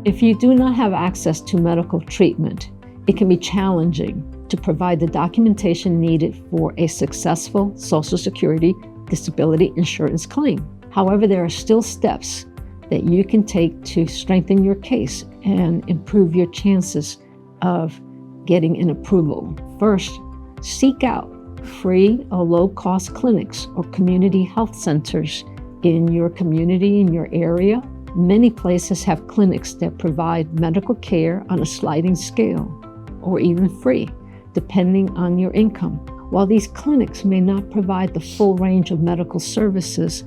If you do not have access to medical treatment, it can be challenging to provide the documentation needed for a successful Social Security disability insurance claim. However, there are still steps that you can take to strengthen your case and improve your chances of getting an approval. First, seek out free or low-cost clinics or community health centers in your community, in your area. Many places have clinics that provide medical care on a sliding scale or even free, depending on your income. While these clinics may not provide the full range of medical services,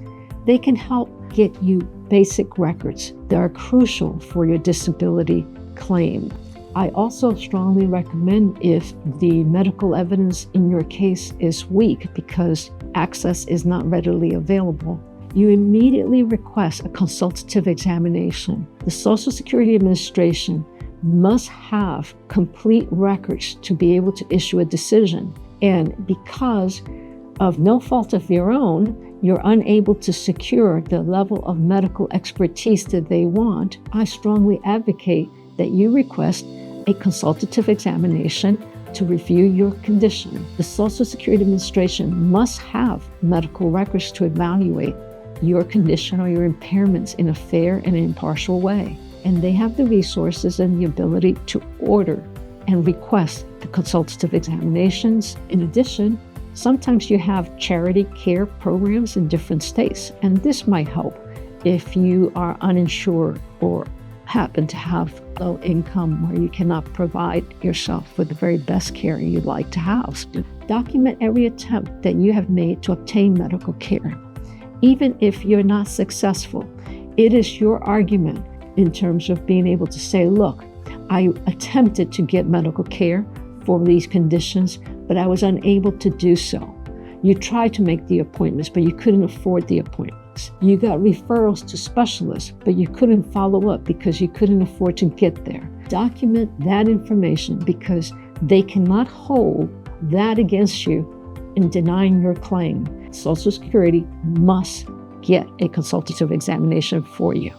they can help get you basic records that are crucial for your disability claim. I also strongly recommend if the medical evidence in your case is weak because access is not readily available, you immediately request a consultative examination. The Social Security Administration must have complete records to be able to issue a decision. And because of no fault of your own, you're unable to secure the level of medical expertise that they want, I strongly advocate that you request a consultative examination to review your condition. The Social Security Administration must have medical records to evaluate your condition or your impairments in a fair and impartial way. And they have the resources and the ability to order and request the consultative examinations. In addition, sometimes you have charity care programs in different states, and this might help if you are uninsured or happen to have low income where you cannot provide yourself with the very best care you'd like to have. Document every attempt that you have made to obtain medical care. Even if you're not successful, it is your argument in terms of being able to say, look, I attempted to get medical care for these conditions, but I was unable to do so. You tried to make the appointments, but you couldn't afford the appointments. You got referrals to specialists, but you couldn't follow up because you couldn't afford to get there. Document that information because they cannot hold that against you in denying your claim. Social Security must get a consultative examination for you.